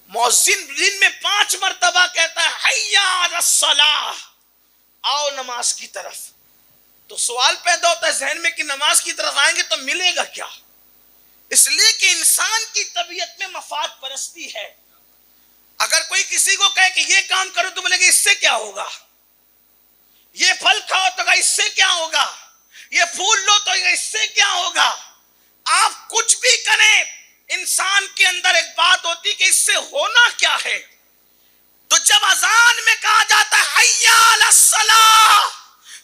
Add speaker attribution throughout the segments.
Speaker 1: مؤذن دن میں 5 مرتبہ کہتا ہے حی علی الصلاۃ، آؤ نماز کی طرف. تو سوال پیدا ہوتا ہے ذہن میں کہ نماز کی طرف آئیں گے تو ملے گا کیا؟ اس لیے کہ انسان کی طبیعت میں مفاد پرستی ہے. اگر کوئی کسی کو کہے کہ یہ کام کرو تو بولے گا اس سے کیا ہوگا، یہ پھل کھاؤ تو کہا اس سے کیا ہوگا، یہ پھول لو تو اس سے کیا ہوگا. آپ کچھ بھی کریں، انسان کے اندر ایک بات ہوتی کہ اس سے ہونا کیا ہے. تو جب اذان میں کہا جاتا ہے حی علی الصلاۃ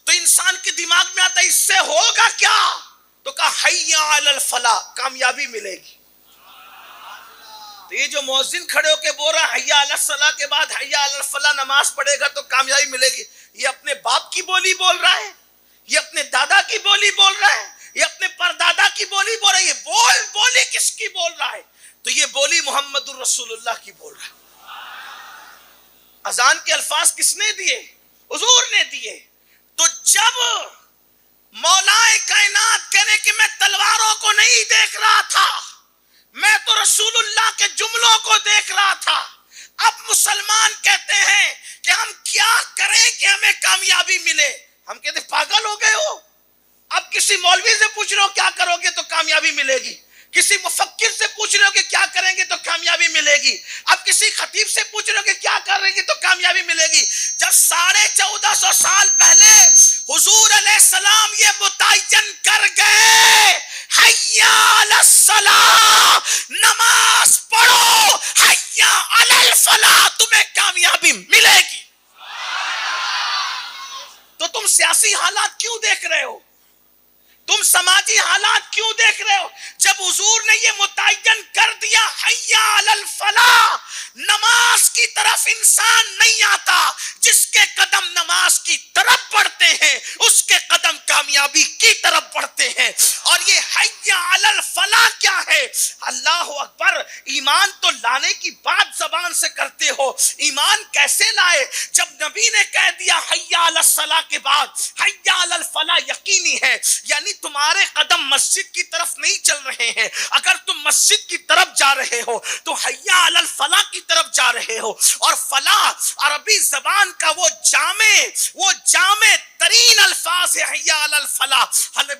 Speaker 1: تو انسان کے دماغ میں آتا ہے اس سے ہوگا کیا، تو کہا حی علی الفلاح، کامیابی ملے گی. تو یہ جو مؤذن کھڑے ہو کے بول رہا حی علی الصلاۃ کے بعد حی علی الفلاح نماز پڑھے گا تو کامیابی ملے گی، یہ اپنے باپ کی بولی بول رہا ہے، یہ اپنے دادا کی بولی بول رہا ہے، یہ اپنے پردادا کی بولی بول رہا ہے. یہ بولی کس کی بول رہا ہے؟ تو یہ بولی محمد الرسول اللہ کی بول رہا ہے. اذان کے الفاظ کس نے دیے؟ حضور نے دیے. تو جب مولا کائنات کہنے کہ میں تلواروں کو نہیں دیکھ رہا تھا، میں تو رسول اللہ کے جملوں کو دیکھ رہا تھا. اب مسلمان کہتے ہیں کہ ہم کیا کریں کہ ہمیں کامیابی ملے. ہم کہتے ہیں پاگل ہو گئے ہو. اب کسی مولوی سے پوچھ رہے ہو کیا کرو گے تو کامیابی ملے گی، کسی مفکر سے پوچھ رہے ہو کہ کیا کریں گے تو کامیابی ملے گی، اب کسی خطیب سے پوچھ رہے ہو کہ کیا کریں گے تو کامیابی ملے گی. جب 1450 سال پہلے حضور علیہ السلام یہ متعین کر گئے حی علی الصلاۃ، نماز پڑھو، حی علی الفلاح، تمہیں کامیابی ملے گی. تو تم سیاسی حالات کیوں دیکھ رہے ہو؟ تم سماجی حالات کیوں دیکھ رہے ہو؟ جب حضور نے یہ متعین کر دیا حی علی الفلاح، نماز کی طرف انسان نہیں آتا. جس کے قدم نماز کی طرف بڑھتے ہیں اس کے قدم کامیابی کی طرف بڑھتے ہیں. اور یہ حی علی الفلاح کیا ہے؟ اللہ اکبر. ایمان تو لانے کی بات زبان سے کرتے ہو، ایمان کیسے لائے؟ جب نبی نے کہہ دیا حی علی الصلاح کے بعد حی علی الفلاح یقینی ہے، یعنی تمہارے قدم مسجد کی طرف نہیں چل رہے ہیں. اگر تم مسجد کی طرف جا رہے ہو تو حی علی الفلاح کی طرف جا رہے ہو. اور فلاح عربی زبان کا وہ جامع ترین الفاظ ہے حی علی الفلاح.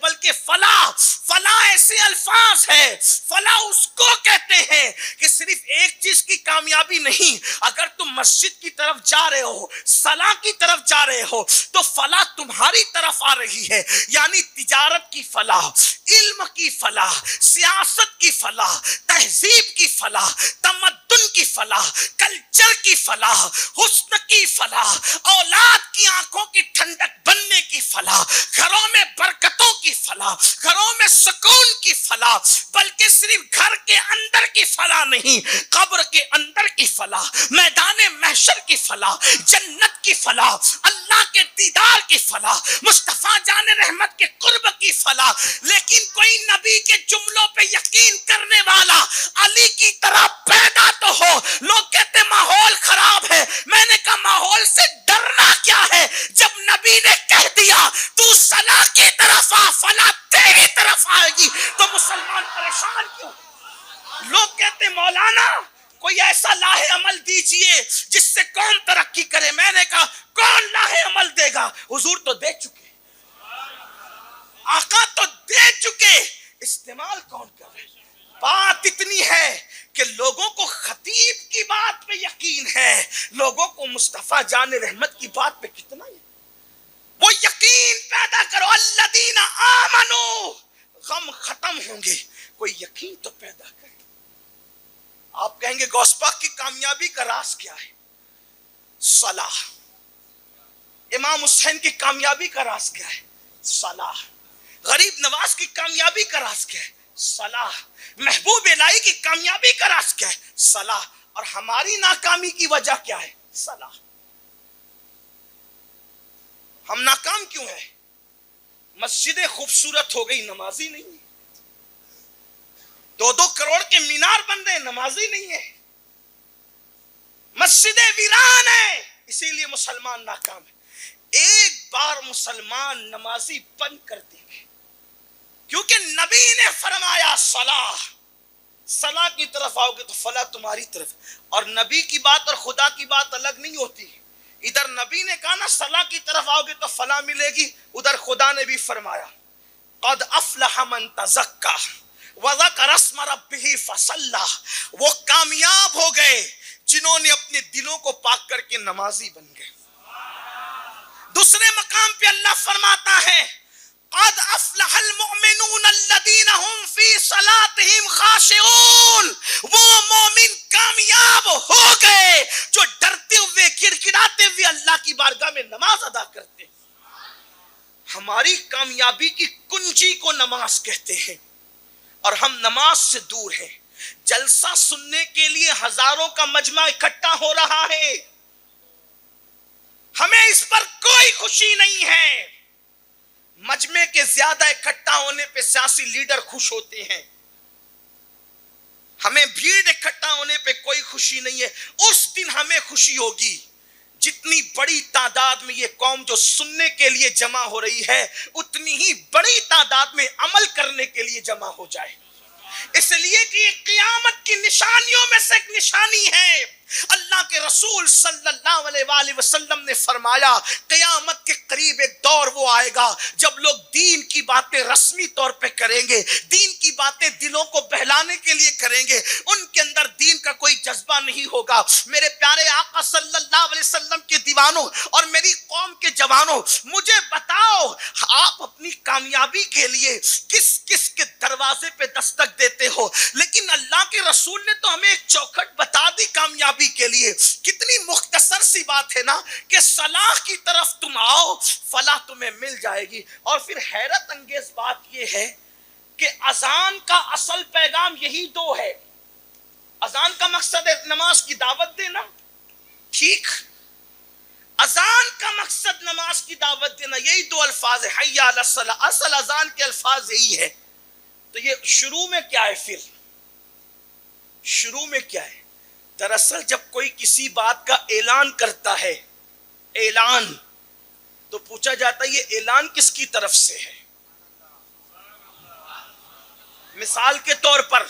Speaker 1: بلکہ فلاح ایسے الفاظ ہے، فلاح اس کو کہتے ہیں کہ صرف ایک چیز کی کامیابی نہیں. اگر تم مسجد کی طرف جا رہے ہو، صلاح کی طرف جا رہے ہو تو فلاح تمہاری طرف آ رہی ہے. یعنی تجارت کی فلاح، علم کی فلاح، سیاست کی فلاح، تہذیب کی فلاح، تمدن کی فلاح، کلچر کی فلاح، حسن کی فلاح، اولاد کی آنکھوں کی ٹھنڈک بننے کی فلاح، گھروں میں برکتوں کی فلاح، گھروں میں سکون کی فلاح. بلکہ صرف گھر کے اندر کی فلاح نہیں، قبر کے اندر کی فلاح، میدان محشر کی فلاح، جنت کی فلاح، اللہ کے دیدار کی فلاح، مصطفیٰ جان رحمت کے قرب کی فلاح. لیکن کوئی نبی کے جملوں پہ یقین کرنے والا علی کی طرح پیدا تو ہو. لوگ کہتے ماحول خراب ہے. میں نے کہا ماحول سے ڈرنا کیا ہے؟ جب نبی نے کہہ دیا تو صلاح کی طرف آ، فلاح تیری طرف آئے گی. تو مسلمان پریشان کیوں؟ لوگ کہتے مولانا کوئی ایسا لاہ عمل دیجئے جس سے قوم ترقی کرے. میں نے کہا کون لاہ عمل دے گا؟ حضور تو دے چکے، آقا تو دے چکے، استعمال کون کر رہے؟ بات اتنی ہے کہ لوگوں کو خطیب کی بات پہ یقین ہے، لوگوں کو مصطفیٰ جان رحمت کی بات پہ کتنا ہے؟ وہ یقین پیدا کرو. الذین آمنو، غم ختم ہوں گے. کوئی یقین تو پیدا کرے. آپ کہیں گے غوث پاک کی کامیابی کا راز کیا ہے؟ صلاح. امام حسین کی کامیابی کا راز کیا ہے؟ صلاح. غریب نواز کی کامیابی کا راز کیا ہے؟ صلاح. محبوب الہی کی کامیابی کا راز کیا ہے؟ صلاح. اور ہماری ناکامی کی وجہ کیا ہے؟ صلاح. ہم ناکام کیوں ہیں؟ مسجدیں خوبصورت ہو گئی، نمازی نہیں ہے. 2 کروڑ کے مینار بن رہے، نمازی نہیں ہے. مسجدیں ویران ہیں، اسی لیے مسلمان ناکام ہے. ایک بار مسلمان نمازی بن کر دیں گے، کیونکہ نبی نے فرمایا صلاح صلاح کی طرف آؤ گے تو فلاح تمہاری طرف. اور نبی کی بات اور خدا کی بات الگ نہیں ہوتی. ادھر نبی نے کہا نا صلاح کی طرف آؤ گے تو فلاح ملے گی, ادھر خدا نے بھی فرمایا قد افلح من تزکا وذکر اسم ربہ فصلی, وہ کامیاب ہو گئے جنہوں نے اپنے دلوں کو پاک کر کے نمازی بن گئے. دوسرے مقام پہ اللہ فرماتا ہے قد افلح المؤمنون الذین هم فی صلاتهم خاشعون, وہ مومن کامیاب ہو گئے جو ڈرتے ہوئے گڑگڑاتے ہوئے اللہ کی بارگاہ میں نماز ادا کرتے. ہماری کامیابی کی کنجی کو نماز کہتے ہیں اور ہم نماز سے دور ہیں. جلسہ سننے کے لیے ہزاروں کا مجمع اکٹھا ہو رہا ہے, ہمیں اس پر کوئی خوشی نہیں ہے. مجمع کے زیادہ اکٹھا ہونے پہ سیاسی لیڈر خوش ہوتے ہیں, ہمیں بھیڑ اکٹھا ہونے پہ کوئی خوشی نہیں ہے. اس دن ہمیں خوشی ہوگی جتنی بڑی تعداد میں یہ قوم جو سننے کے لیے جمع ہو رہی ہے اتنی ہی بڑی تعداد میں عمل کرنے کے لیے جمع ہو جائے. اس لیے کہ یہ قیامت کی نشانیوں میں سے ایک نشانی ہے. اللہ کے رسول صلی اللہ علیہ وآلہ وسلم نے فرمایا قیامت کے قریب ایک دور وہ آئے گا جب لوگ دین کی باتیں رسمی طور پہ کریں گے, دین کی باتیں دلوں کو بہلانے کے لیے کریں گے, ان کے اندر دین کا کوئی جذبہ نہیں ہوگا. میرے پیارے آقا صلی اللہ علیہ وسلم کے دیوانوں اور میری قوم کے جوانوں, مجھے بتاؤ آپ اپنی کامیابی کے لیے کس کس کے دروازے پہ دستک دیتے ہو؟ لیکن اللہ کے رسول نے تو ہمیں ایک چوکھٹ بتا دی کامیابی کے لیے. کتنی مختصر سی بات ہے نا کہ صلاح کی طرف تم آؤ فلاح تمہیں مل جائے گی. اور پھر حیرت انگیز بات یہ ہے کہ اذان کا اصل پیغام یہی دو ہے. اذان کا مقصد ہے نماز کی دعوت دینا, ٹھیک, اذان کا مقصد نماز کی دعوت دینا, یہی دو الفاظ ہے حی علی الصلاۃ. اصل اذان کے الفاظ یہی ہے. تو یہ شروع میں کیا ہے؟ پھر شروع میں کیا ہے؟ دراصل جب کوئی کسی بات کا اعلان کرتا ہے, اعلان, تو پوچھا جاتا ہے یہ اعلان کس کی طرف سے ہے. مثال کے طور پر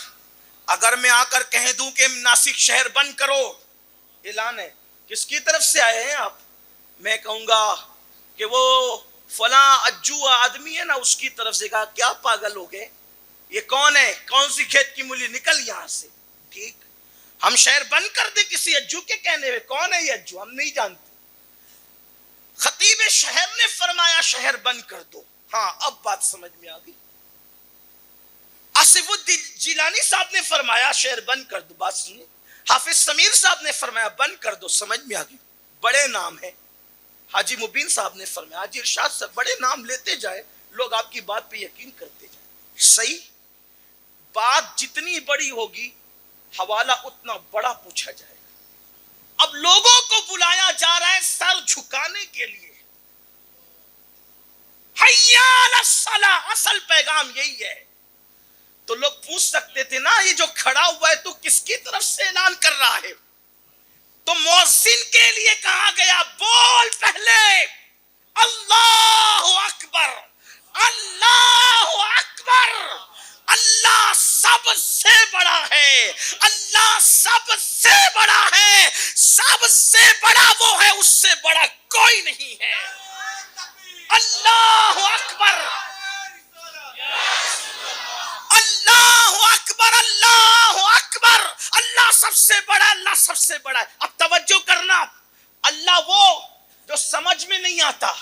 Speaker 1: اگر میں آ کر کہہ دوں کہ ناسک شہر بند کرو, اعلان ہے, کس کی طرف سے آئے ہیں آپ؟ میں کہوں گا کہ وہ فلاں اجو آدمی ہے نا اس کی طرف سے. کہا کیا پاگل ہو گئے, یہ کون ہے, کون سی کھیت کی مولی, نکل یہاں سے. ٹھیک, ہم شہر بند کر دیں کسی اجو کے کہنے میں؟ کون ہے یہ اجو, ہم نہیں جانتے. خطیب شہر نے فرمایا شہر بند کر دو. ہاں اب بات سمجھ میں آ گئی. آصف الدین جیلانی صاحب نے فرمایا شہر بند کر دو, بات سنیے. حافظ سمیر صاحب نے فرمایا بند کر دو, سمجھ میں آ گئی. بڑے نام ہیں. حاجی مبین صاحب نے فرمایا, حاجی ارشاد صاحب, بڑے نام لیتے جائے لوگ آپ کی بات پہ یقین کرتے جائیں. صحیح, بات جتنی بڑی ہوگی حوالہ اتنا بڑا پوچھا جائے گا. اب لوگوں کو بلایا جا رہا ہے سر جھکانے کے لیے. حی علی الصلاۃ, اصل پیغام یہی ہے. تو لوگ پوچھ سکتے تھے نا یہ جو کھڑا ہوا ہے تو کس کی طرف سے اعلان کر رہا ہے؟ تو مؤذن کے لیے کہا گیا بول پہلے اللہ اکبر, اللہ اکبر, اللہ سب سے بڑا ہے, اللہ سب سے بڑا ہے, سب سے بڑا وہ ہے, اس سے بڑا کوئی نہیں ہے. اللہ اکبر, اللہ اکبر, اللہ اکبر, اللہ سب سے بڑا, اللہ سب سے بڑا ہے. اب توجہ کرنا, اللہ وہ جو سمجھ میں نہیں آتا,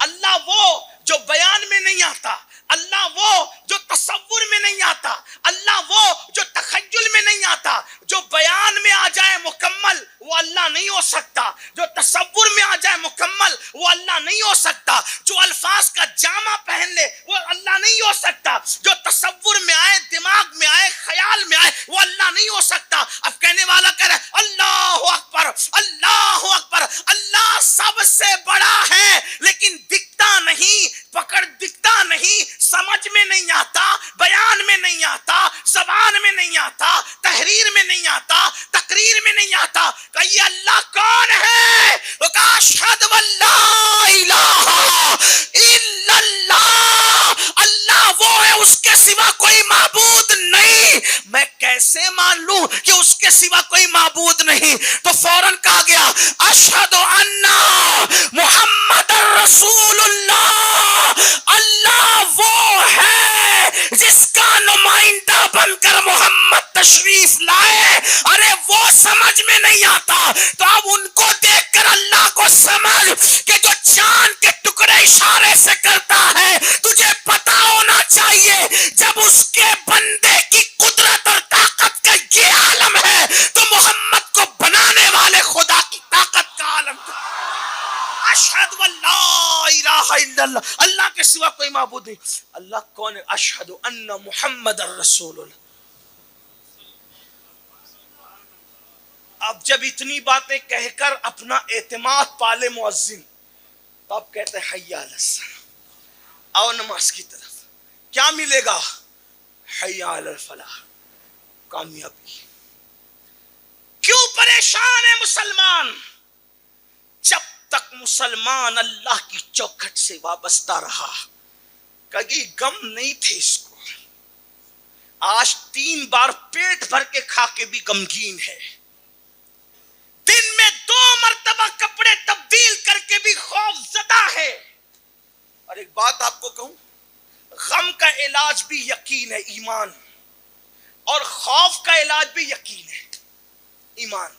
Speaker 1: اللہ وہ جو بیان میں نہیں آتا, اللہ وہ جو تصور میں نہیں آتا, اللہ وہ جو تخیل میں نہیں آتا. جو بیان میں آ جائے مکمل وہ اللہ نہیں ہو سکتا, جو تصور میں آ جائے مکمل وہ اللہ نہیں ہو سکتا, جو الفاظ کا جامع پہن لے وہ اللہ نہیں ہو سکتا, جو تصور میں آئے, دماغ میں آئے, خیال میں آئے وہ اللہ نہیں ہو سکتا. اب کہنے والا کہہ رہا ہے اللہ اکبر, اللہ اکبر, اللہ سب سے بڑا ہے لیکن دکھتا نہیں, پکڑ دکھتا نہیں, سمجھ میں نہیں آتا, بیان میں نہیں آتا, زبان میں نہیں آتا, تحریر میں نہیں آتا, تقریر میں نہیں آتا. کہ یہ اللہ کون ہے؟ وہ کہا اشہد واللہ الہ الا اللہ, اللہ وہ ہے اس کے سوا کوئی معبود نہیں. میں کہہ کیسے مان لوں کہ اس کے سوا کوئی معبود نہیں؟ تو فوراً کہا گیا اشہد ان محمد رسول اللہ، اللہ وہ ہے جس کا نمائندہ بن کر محمد تشریف لائے۔ ارے وہ سمجھ میں نہیں آتا تو اب ان کو دیکھ کر اللہ کو سمجھ کہ جو چاند کے ٹکڑے اشارے سے کرتا ہے، تجھے پتا ہونا چاہیے جب اس کے بندے کی قدرت اور طاقت کا یہ عالم ہے تو محمد کو بنانے والے خدا کی طاقت کا عالم ہے۔ اشہد لا الہ الا اللہ، اللہ کے سوا کوئی معبود نہیں۔ اللہ کون ہے؟ اشہد ان محمد الرسول اللہ۔ اب جب اتنی باتیں کہہ کر اپنا اعتماد پالے مؤذن، تب کہتے ہیں حی علی الصلاۃ، آؤ نماز کی طرف، کیا ملے گا؟ حی علی الفلاح، کامیابی۔ کیوں پریشان ہے مسلمان؟ جب تک مسلمان اللہ کی چوکھٹ سے وابستہ رہا، کبھی غم نہیں تھے اس کو۔ آج 3 بار پیٹ بھر کے کھا کے بھی غمگین ہے، دن میں 2 مرتبہ کپڑے تبدیل کر کے بھی خوف زدہ ہے۔ اور ایک بات آپ کو کہوں، غم کا علاج بھی یقین ہے، ایمان، اور خوف کا علاج بھی یقین ہے، ایمان۔